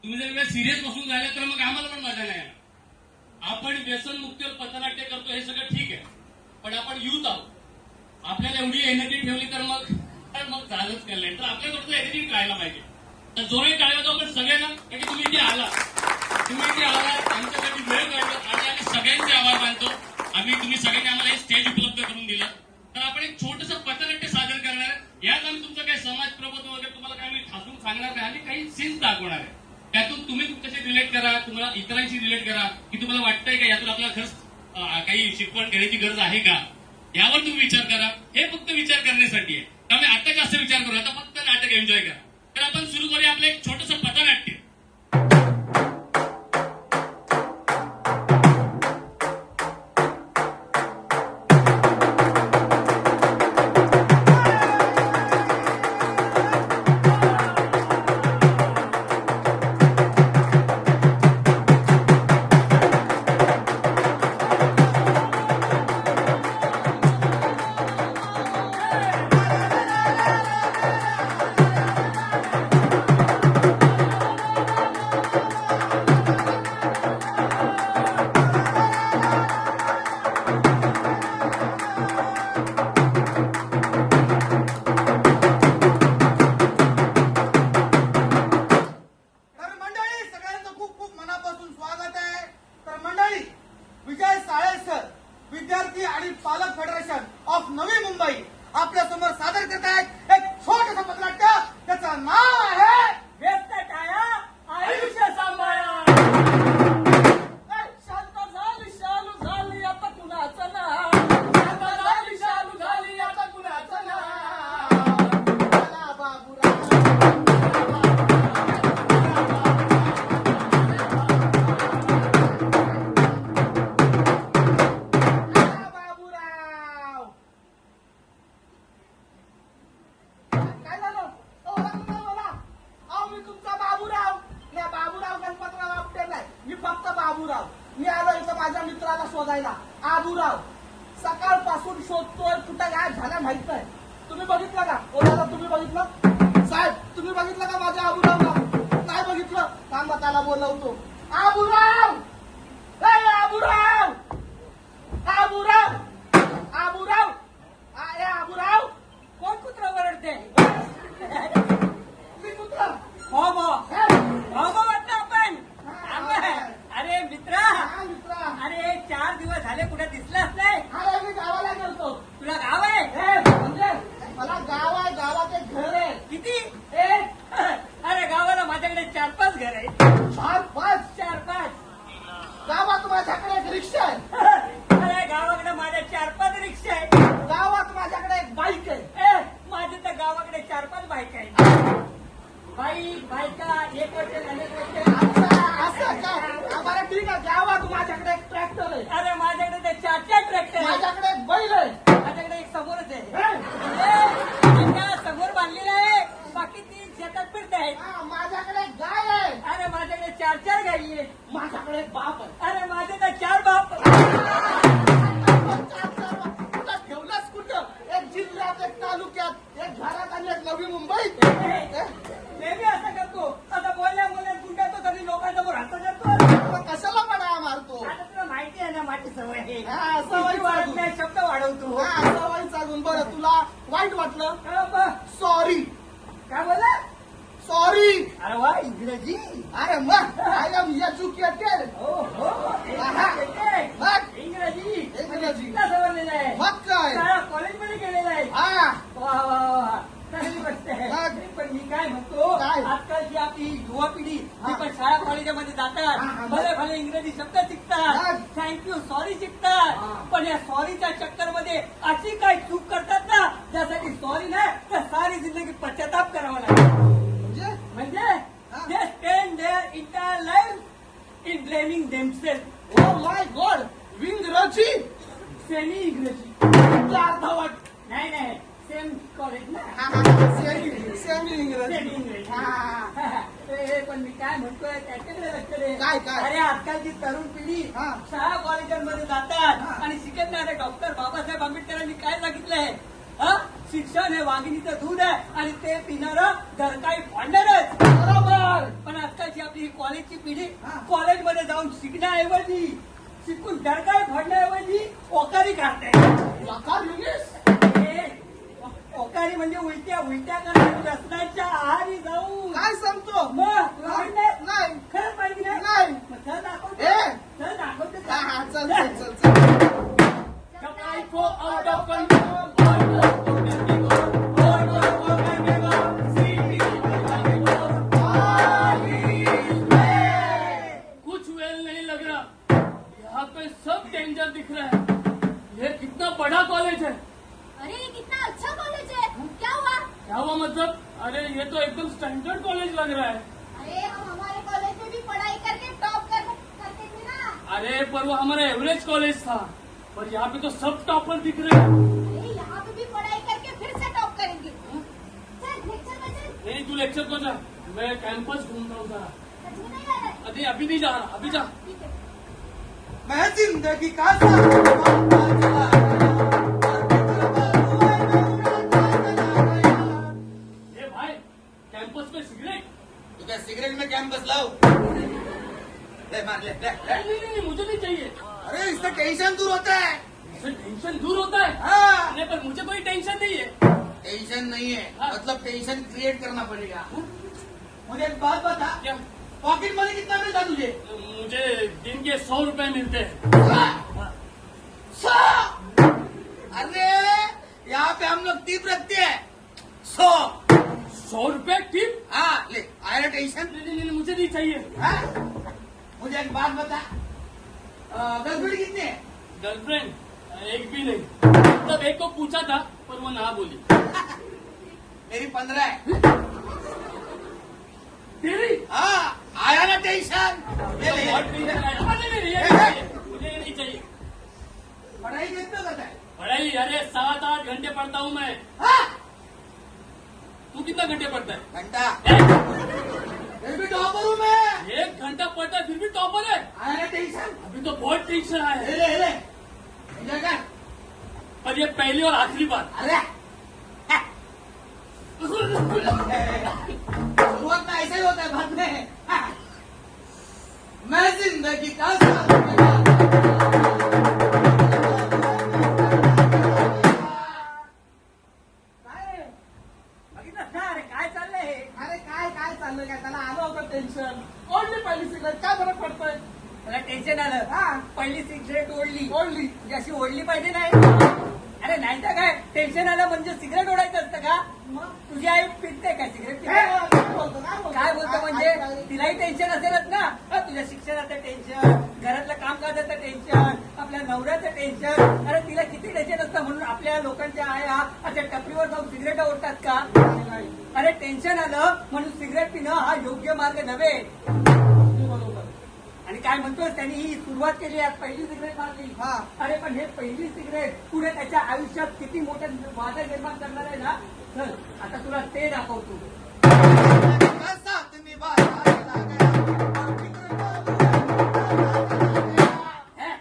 तुम्ही जर सिरियस बसून राहिले तर मग आम्हाला पण मजा नाही येणार. आपण व्यसन मुक्तीवर पथनाट्य करतो हे सगळं ठीक आहे, पण आपण युथ आहोत. आपल्याला एवढी एनर्जी ठेवली तर मग झालंच केलं. तर आपल्याकडचं एनर्जी टाळायला पाहिजे. तर जोरही टाळला तो आपण सगळ्यांना, कारण तुम्ही इथे आला, आमच्यासाठी वेळ काढला आणि आम्ही सगळ्यांचे आभार मानतो. तुम्ही सगळ्यांनी आम्हाला हे स्टेज उपलब्ध करून दिलं. तर आपण एक छोटंसं पथनाट्य सादर करणार आहे. यात आम्ही तुमचं काही समाज प्रबोधन वगैरे तुम्हाला काही ठासून सांगणार नाही आणि काही सीन्स दाखवणार आहे. त्यातून तुम्ही तुमच्याशी रिलेट करा, तुम्हाला इतरांशी रिलेट करा की तुम्हाला वाटतंय का यातून आपल्याला खरंच काही शिकवण घेण्याची गरज आहे का, यावर तुम्ही विचार करा. हे फक्त विचार करण्यासाठी आहे. त्यामुळे आता जास्त विचार करू, आता फक्त नाटक एन्जॉय करा. तर आपण सुरू करूया आपलं एक छोटंसं पथनाट्य. विद्यार्थी आणि पालक फेडरेशन ऑफ नवी मुंबई आपल्या समोर सादर करत आहेत एक छोटंसं पथनाट्य. त्याचं नाव आहे व्यस्त टाळा आयुष्य सांभाळा. शांत झाली शालू झाली आता कुणाचं नाव, शांत झाली शालू झाली आता कुणाचं नाव. चला बाबूराव. काय झालं? मला मी तुमचा बाबूराव. नाही, बाबूराव गणपतराव आपटे नाही, मी फक्त बाबूराव. मी आलो इथं माझ्या मित्राला शोधायला. आबूराव सकाळपासून शोधतोय, कुठं काय झालं माहित नाही. तुम्ही बघितलं का? दादा तुम्ही बघितलं? साहेब तुम्ही बघितलं का माझ्या आबूरावला? नाही बघितलं? थांबा त्याला बोलवतो. आबूराव, आबूराव, आबूराव, आबूराव, आबूराव. कोण कुत्रा वरडते? मी कुत्रा. हो वाटतं आपण. अरे मित्रा, हा मित्रा. अरे 4 दिवस झाले कुठे दिसलाच नाही. अरे मी गावाला गेलतो. तुला गाव आहे? म्हणजे मला गाव आहे, गावात एक घर आहे. किती? एक. अरे गावाला माझ्याकडे 4-5 घर आहे. 4-5. 4-5. गावात माझ्याकडे एक रिक्षा आहे. अरे गावाकडे माझ्या 4-5 रिक्षा आहे. गावात माझ्याकडे एक बाईक आहे. माझे तर गावाकडे 4-5 बाईक आहेत. बायका 1 वर्ष झाले. असं का? बरं ठीक आहे. गावात माझ्याकडे एक ट्रॅक्टर आहे. अरे माझ्याकडे ते 4 ट्रॅक्टर आहे. माझ्याकडे एक बैल आहे. माझ्याकडे एक समोरच आहे. हे? त्या समोर बांधलेलं आहे, बाकी 3 शेतात फिरत आहेत. माझ्याकडे एक गाय आहे. अरे माझ्याकडे 4 गाई आहे. माझ्याकडे एक बाप आहे. अरे माझे तर 4 बाप. कुठं ठेवलंच कुठं? एक जिल्ह्यात, एक तालुक्यात, एक घरात आणि एक नवी मुंबईत. मी बी असं करतो. आता बोलल्या गुंडातो तरी लोकांसमोर हसत करतो. कशाला पडा मारतो? आता तुला माहिती आहे ना, माझी सवय आहे. हा, सवय किती वाढत नाही, शब्द वाढवतो. सवय चालून. बरं तुला वाईट वाटलं? काय सॉरी. बोला? सॉरी. अरे वा, इंग्रजी. अरे मग आय एम एज्युकेटेड. हो मग इंग्रजी इंग्रजी. समजलेलं आहे. मग काय? कॉलेजमध्ये गेलेला आहे. हा. वा. चांगली गोष्ट आहे. मग? पण मी काय म्हणतो, काय? आजकालची आपली युवा पिढी ती हा. पण शाळा कॉलेजामध्ये जातात, हा. भले इंग्रजी शब्द शिकतात, मग? थँक्यू सॉरी शिकतात. हा. पण या सॉरीच्या चक्करमध्ये अशी काय चूक करतात ना, त्यासाठी सॉरी नाही तर सारी जिंदगी पश्चाताप करावा लागतो. म्हणजे हा. they spend their entire life in blaming themselves. Oh my God. इंग्रजी. सेमी इंग्रजी. अर्धवट. नाही सेम कॉलेज ना. सेमी सेमी इंग्रजी. इंग्रजी. हा. पण मी काय म्हणतोय त्याच्याकडे लक्ष दे. काय? अरे आजकालची तरुण पिढी हा. शाळा कॉलेजांमध्ये जातात हा. आणि शिकत नाही. डॉक्टर बाबासाहेब आंबेडकरांनी काय सांगितलंय? शिक्षण हे वाघिणीचं दूध आहे आणि ते पिणारं दरकाळी फाडणारच. बरोबर. पण आजकालची आपली ही कॉलेजची पिढी हा. कॉलेजमध्ये जाऊन शिकण्याऐवजी शिकून दरकाळी फाडण्याऐवजी ओकारी काढते. लकार इंग्लिश. ओकारी म्हणजे उलट्या उलट्या करतात व्यसनाच्या आहारी जाऊन. काय सांगतो? मग तुला माहित नाही? नाही. खरंच माहिती नाही? नाही. मग चल दाखवते. ए. चल दाखवते. हा, हा, चल चल चल चल. Jab life go out of control, all the broken people, all the broken people, see me like कुछ वेल नहीं लग रहा, यहाँ पे सब डेंजर दिख रहा है। ये कितना बड़ा कॉलेज है। अरे ये कितना अच्छा कॉलेज है। क्या हुआ? क्या हुआ मतलब? अरे ये तो एकदम स्टैंडर्ड कॉलेज लग रहा है। अरे हम हमारे कॉलेज में भी पढ़ाई करके टॉप करते थे ना। अरे पर वो हमारा एवरेज कॉलेज था, पर यहाँ पे तो सब टॉपर दिख रहे हैं। अरे यहाँ पे भी पढ़ाई करके फिर से टॉप करेंगे। चल लेक्चर में चल। नहीं तू लेक्चर को जा, मैं कैंपस घूम रहा हूँ जरा। सच में नहीं आ रहा है? अरे अभी नहीं जा रहा, अभी जा। ठीक है। मैं जिंदगी का साथ ए भाई, कैंपस में सिगरेट? तू क्या सिगरेट में कैंपस लाओ? ले मार ले ले ले। नहीं, मुझे नहीं चाहिए। अरे इससे टेंशन दूर होता है। इससे टेंशन दूर होता है। हाँ। नहीं पर मुझे कोई टेंशन नहीं है। टेंशन नहीं है, हाँ। मतलब टेंशन क्रिएट करना पड़ेगा। मुझे एक बात बता, क्या? पॉकेट मनी कितना मिलता तुझे? मुझे दिन के 100 रुपए मिलते हैं। हाँ। 100? अरे यहाँ पे हम लोग टिप रखते हैं 100। 100 रुपए टिप? हाँ ले, आया टेंशन? नहीं, मुझे नहीं चाहिए। हाँ? मुझे एक बात बता, गर्लफ्रेंड कितने हैं? गर्लफ्रेंड एक भी नहीं। मतलब एक को पूछा था पर वो ना बोली। मेरी 15 है। तेरी? हाँ, आया ना टेंशन? ले ले। बहुत टेंशन आया। नहीं, ये नहीं चाहिए। मुझे ये नहीं चाहिए। पढ़ाई कितना करता है? पढ़ाई अरे 7-8 घंटे पढ़ता हूँ मैं। हाँ? तू कितना घंटे पढ़ता है? घंटा। ए, फिर भी टॉपर हूँ मैं। 1 घंटा पढ़ता है फिर भी टॉपर है। आया ना टेंशन? अभी तो बहुत टेंशन आया ले है। ले ले। एंजॉय कर। पर ये पहली और आखिरी बार। अरे शुरुआत में ऐसा ही होता है, बाद में मैं जिंदगी का बघितलं ना? अरे काय चाललंय हे? अरे काय काय चाललंय काय, त्याला आलं होतं टेन्शन. ओढली पहिली सिगरेट, काय फरक पडतोय? त्याला टेन्शन आलं. हा. पहिली सिगरेट ओढली. ओढली. म्हणजे अशी ओढली पाहिजे नाही. अरे नाही तर काय टेन्शन आलं म्हणजे सिगरेट ओढायचं असतं का? मग? तुझी आई पिटते का सिगरेट हे, पिटते? काय बोलतो, काय बोलतो म्हणजे तिलाही टेन्शन असेलच ना. तुझ्या शिक्षणाचं टेन्शन, घरातलं कामकाजाचं टेन्शन, आपल्या नवऱ्याचं टेन्शन. अरे तिला किती टेन्शन असतं म्हणून आपल्या लोकांच्या आया अशा टपरीवर जाऊन सिगरेट ओढतात का? अरे टेन्शन आलं म्हणून सिगरेट पिणं हा योग्य मार्ग नव्हे. आणि काय म्हणतोय त्यांनी ही सुरुवात केली आज पहिली सिगरेट मारली. हा. अरे पण हे पहिली सिगरेट पुढे त्याच्या आयुष्यात किती मोठे वादळ निर्माण करणार आहे ना. चल आता तुला ते दाखवतो. साथ निभाया गया, है?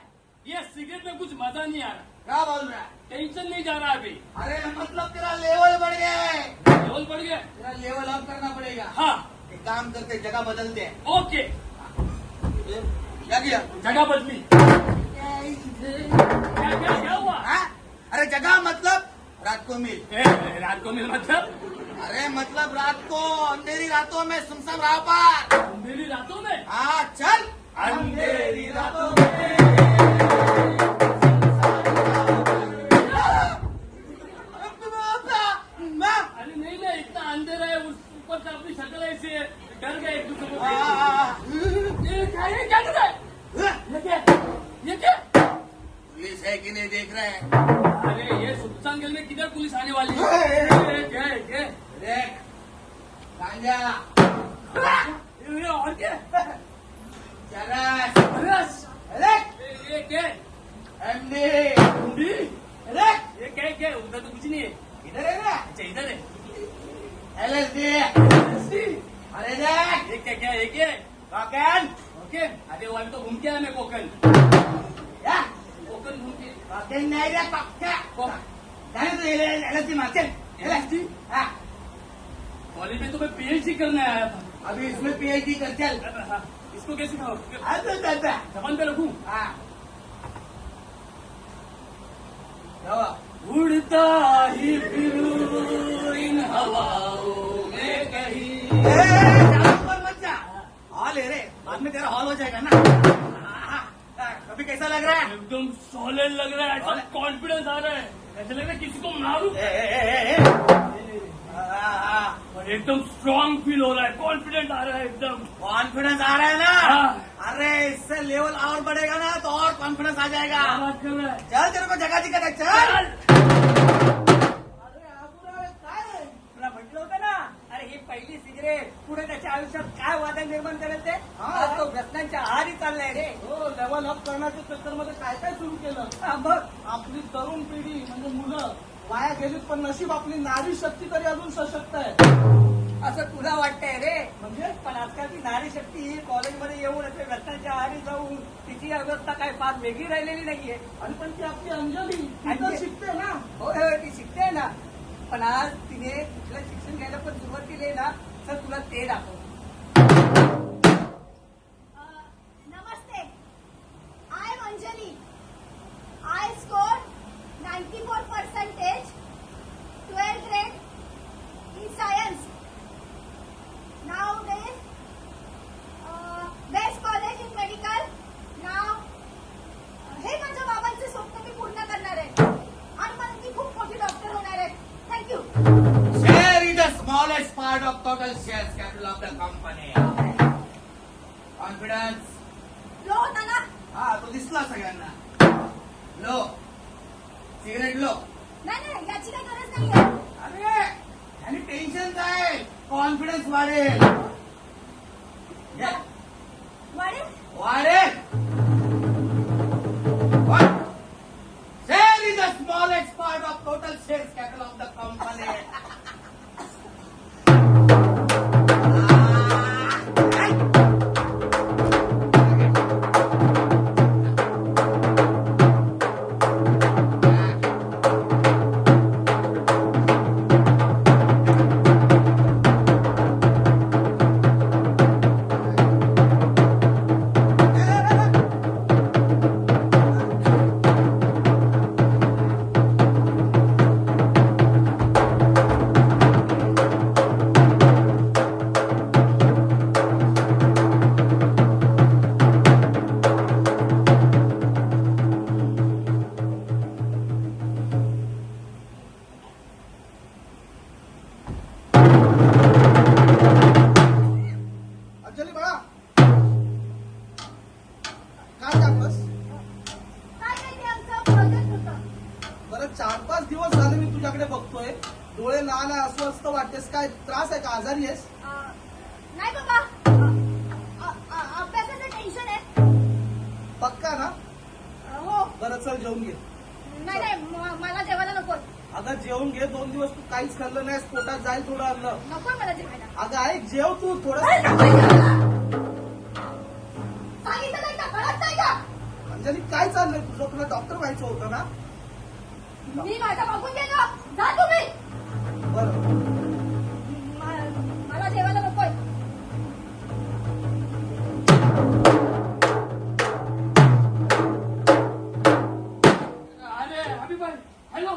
ये सिगरेट में कुछ मजा नहीं आ रहा। क्या बोल रहा है? टेंशन नहीं जा रहा अभी। अरे मतलब तेरा लेवल बढ़ गया है, लेवल बढ़ गया। तेरा लेवल अप करना पड़ेगा. हाँ एक काम करते, जगह बदलते हैं. ओके, क्या किया? जगह बदली। क्या हुआ? हाँ? अरे जगह मतलब रात को मिल. रात को मिल मतलब? अरे मतलब रात को अंधेरी रातों में सुमसम राह पार. मेरी रातों में? हाँ चल. अंधेरी रातों अरे नहीं नहीं, इतना अंधेरा है, उस ऊपर से अपनी शक्ल ऐसी है, डर गए एक दूसरे को। ये क्या कर रहा है? ये क्या? पुलिस है कि नहीं देख रहे हैं? अरे ये सुल्तान गंज में किधर पुलिस आने वाली है? क्या? देख गांजा, ये और क्या? चरस, रस। देख ये क्या? एमडी, भिंडी? देख ये क्या है? उधर तो कुछ नहीं है। इधर है ना अच्छा इधर है। एलएसडी. रस्सी? अरे देख ये क्या है? ये क्या है? कॉकन, ओके, अरे वो अभी तो घूम के आया मैं कोकन। या कोकन घूम के। कॉकन नहीं रे पक्का. को- जाने तो एलएसडी मार चल. PhD? हाँ, कॉलेज में तो मैं PhD करने आया था। अभी इसमें PhD कर चल। हाँ, इसको कैसे खाओ? दादा जबान पे रखूं? हाँ दवा उड़ता ही फिरूं इन हवाओं में कहीं। मत जा हॉल है रे बाद में तेरा हॉल हो जाएगा ना अभी कैसा लग रहा है एकदम सॉलिड लग रहा है, ऐसा कॉन्फिडेंस आ रहा है, ऐसा लग रहा है किसी को मारूं और एकदम स्ट्रांग फील हो रहा है, कॉन्फिडेंट आ रहा है एकदम। कॉन्फिडेंस आ रहा है ना हाँ। अरे इससे लेवल और बढ़ेगा ना तो और कॉन्फिडेंस आ जाएगा क्या बात कर रहा है? चल तेरे को जगह दिखत आहे चल चल! अरे आबुराव काय आहे? तुला म्हटलं होतं ना, अरे ही पहिली सिगरेट पुढे त्याच्या आयुष्यात काय वादळ निर्माण करत आहे. हा. आज तो व्यसनांच्या आहारी चाललाय रे. हो लेवल अप करण्याच्या चक्करमध्ये काय काय सुरू केलं हा, बघ आपली तरुण पिढी म्हणजे मुलं वाया गेलीत पण नशीब आपली नारी शक्ती तरी अजून सशक्त आहे असं तुला वाटतंय रे. म्हणजे पण आजकाल ती नारी शक्ती ही कॉलेजमध्ये येऊन असे व्यसनांच्या आहारी जाऊन तिची अवस्था काय फार वेगळी राहिलेली नाहीये. आणि पण ती आपली अंजली ती तर अंजली. शिकते ना होय होय ती शिकते ना. पण आज तिने कुठलं शिक्षण घ्यायला पण सुरुवात केली आहे ना, तर तुला ते दाखव. नमस्ते. I am Anjali. I scored 94% 12th grade in science. Nowadays, best college in medical. Now, हे माझ्या बाबांचे स्वप्न मी पूर्ण करणार आहे आणि मला मी खूप मोठी डॉक्टर होणार आहे. Thank you. Share is the smallest part of total shares capital of the company. Confidence. Low होता ना? हा तो दिसला सगळ्यांना लो सिगरेट लो नाही याची काही गरज नाहीये. अरे आणि टेन्शन काय कॉन्फिडन्स वाढेल वाढेल? वाढेल share is the smallest part of total shares capital of the company Anjali बाळा काय टाकलंस काय नाही ते आमचं प्रोजेक्ट होतं. बरं 4-5 दिवस झाले मी तुझ्याकडे बघतोय डोळे लहान आहे अस्वस्थ वाटतेस काय त्रास आहे का आजारी आहेस नाही बाबा. अभ्यासाचं टेन्शन आहे. पक्का ना हो. बरं चल जेवून घे नाही मला जेवायला नको. अगं जेवून घे 2 दिवस तू काहीच खाल्लं नाहीस पोटात जाईल थोडं अन्न नको मला जेवायला. अगं ऐक जेव तू थोडं सांगितलं नाही का? कळत नाही का? अंजली काय चाललंय तुझं तुला डॉक्टर व्हायचं होतं ना मी माझं बघून गेलो. जा तुम्ही. बरं मला जेवायला नकोय. अरे अभी भाई, हेलो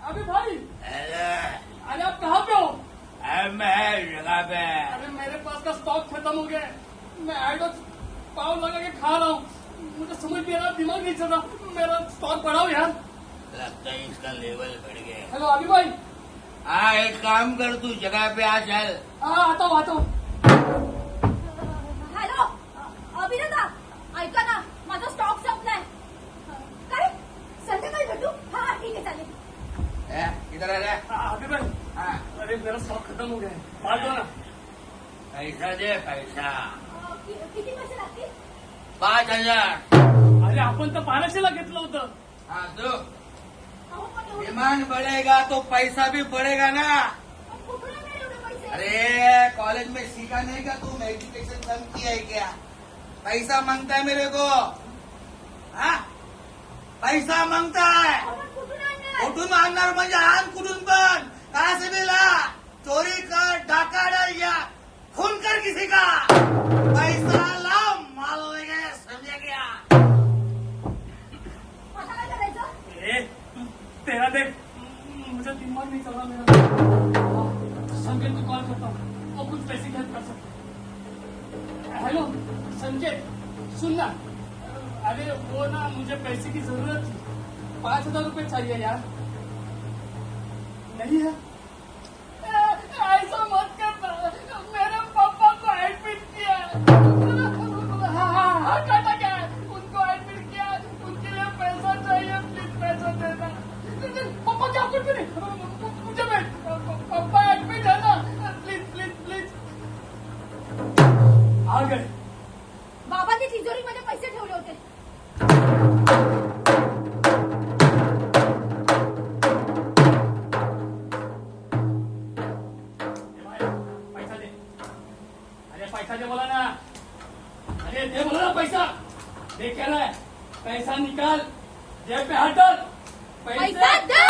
अभी भाई, अरे आप कहाँ पे हो? अरे मेरे पास का स्टॉक खत्म हो गया है. मैं आइडोक्स पाव लगा के खा रहा हूँ. मुझे समझ नहीं आ रहा, दिमाग नहीं चल रहा. मेरा स्टॉक बढ़ाओ यार. लगता है इसका लेवल बढ़ गया. हेलो अभी भाई. हाँ एक काम कर तू जगह पे आ चल. हाँ आता हूँ. हॅलो अभिनेता ऐका ना माझा स्टॉक संपलाय. काय संध्याकाळी भेटू? हा ठीक आहे चालेल. इधर आ जा. हाँ, अभी भाई. हाँ अरे मेरा स्टॉक खत्म हो गया है. बात दो ना. पैसा दे पैसा. किती पैसे लागतील? 5,000. अरे आपण तर 1200ला घेतलं होतं. हाँ दो. अहो, पण एवढे- डिमांड बढ़ेगा तो पैसा भी बढ़ेगा ना कुठून आणणार एवढे पैसे? अरे कॉलेज में सीखा नहीं का तुम एजुकेशन कम किया है क्या पैसा मांगता है मेरे को हाँ पैसा मांगता है अहो, पण कुठून आणणार? कुठून मागणार म्हणजे आण कुठून पण काय सभेला चोरी कर डाका डर या खून कर किसी का पैसा लाव माल लेके समझे क्या आता काय करायचं? ए, तेरा देख मुझे दिमाग नहीं चल रहा मेरा संजय को कॉल करता हूँ और कुछ पैसे की हेल्प कर सकते। हेलो संजय सुन ना, अरे वो ना मुझे पैसे की जरूरत थी, 5,000 रुपए चाहिए यार। नहीं है? ऐसा मत करना, मेरे पापा को एडमिट किया। हाँ काटा क्या है, उनको एडमिट किया, उनके लिए पैसा चाहिए, प्लीज पैसा देना। पापा क्या कुछ नहीं, मुझे पापा एडमिट है ना, प्लीज प्लीज प्लीज। आ गए। बाबांनी तिजोरीमध्ये पैसे ठेवले होते. पैसा दे, अरे पैसा दे बोला ना, अरे दे बोला ना पैसा, दे कह रहा है, पैसा निकाल, जेब पे हाथ डाल, पैसा दे.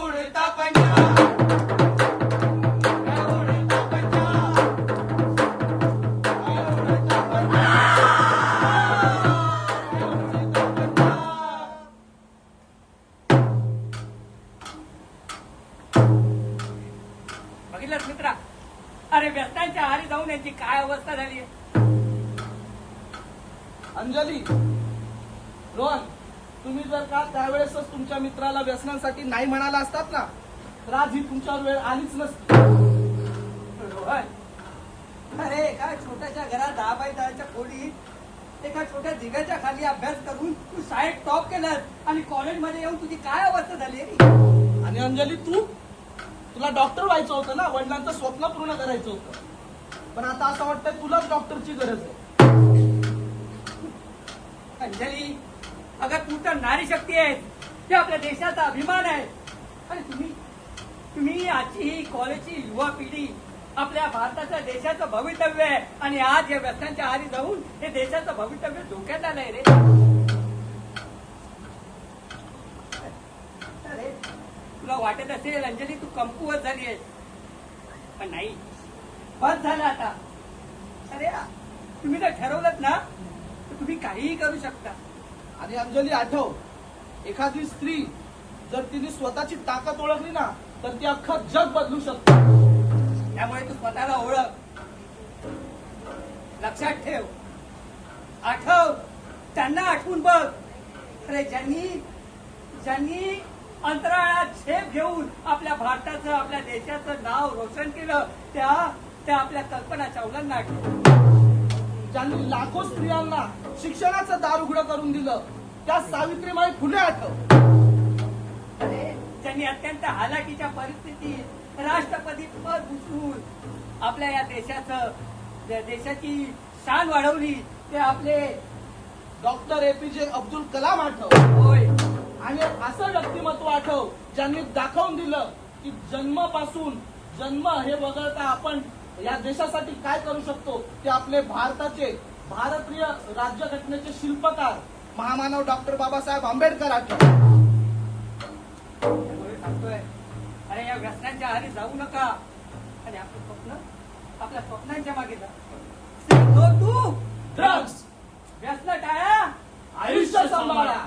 उड़ता पंजा बघितलंच मित्रा, अरे व्यस्तांच्या आहारी जाऊन यांची काय अवस्था झाली आहे. अंजली, रोहन, तुम्ही जर का त्यावेळेसच तुमच्या मित्राला व्यसनांसाठी नाही म्हणाला असतात ना, तर आज ही तुमच्यावर वेळ आलीच नसती. रोहन, अरे एका छोट्याशा घरात 10 बाय 10च्या खोलीत एका छोट्या दिव्याच्या खाली अभ्यास करून तू शाळेत टॉप केलास आणि कॉलेजमध्ये येऊन तुझी काय अवस्था झाली रे? आणि अंजली, तुला डॉक्टर व्हायचं होतं ना, वडिलांचं स्वप्न पूर्ण करायचं होतं. पण आता असं वाटतंय तुलाच डॉक्टरची गरज आहे. अंजली, अगं तू तर नारी शक्ती आहे, ते आपल्या देशाचा अभिमान आहे. आणि तुम्ही आजची ही कॉलेजची युवा पिढी आपल्या भारताच्या देशाचं भवितव्य आहे आणि आज या व्यसनांच्या आहारी जाऊन हे देशाचं भवितव्य धोक्यात आलंय रे. अरे तुला वाटत असेल अंजली तू कमकुवत झाली आहे, पण नाही, बस झालं आता. अरे तुम्ही जर ठरवलं ना तर तुम्ही काहीही करू शकता. आणि अंजली, आठव, एखादी स्त्री जर तिने स्वतःची ताकद ओळखली ना, तर ती अख्खं जग बदलू शकते. त्यामुळे तू स्वतःला ओळख, लक्षात ठेव, आठव, त्यांना आठवून बघ. अरे ज्यांनी अंतराळात झेप घेऊन आपल्या भारताचं, आपल्या देशाचं नाव रोशन केलं, त्या आपल्या कल्पना चावलांना आठव. ज्यांनी लाखो स्त्रियांना शिक्षणाचं दार उघडं करून दिलं, त्या सावित्रीबाई फुले आठव. अरे ज्यांनी अत्यंत हालाकीच्या परिस्थितीत राष्ट्रपती पद भूषवून आपल्या या देशाची शान वाढवली, ते आपले डॉक्टर एपीजे अब्दुल कलाम आठव. होय. आणि असं व्यक्तिमत्व आठव ज्यांनी दाखवून दिलं की जन्म हे वगळता आपण या देशासाठी काय करू शकतो. ते आपले भारतीय राज्यघटनेचे शिल्पकार महामानव डॉक्टर बाबासाहेब आंबेडकर आठव. त्यामुळे सांगतोय, अरे या व्यसनांच्या आहारी जाऊ नका आणि आपल्या स्वप्नांच्या मागे जा. नो टू ड्रग्स, व्यसन टाळा, आयुष्य सांभाळा.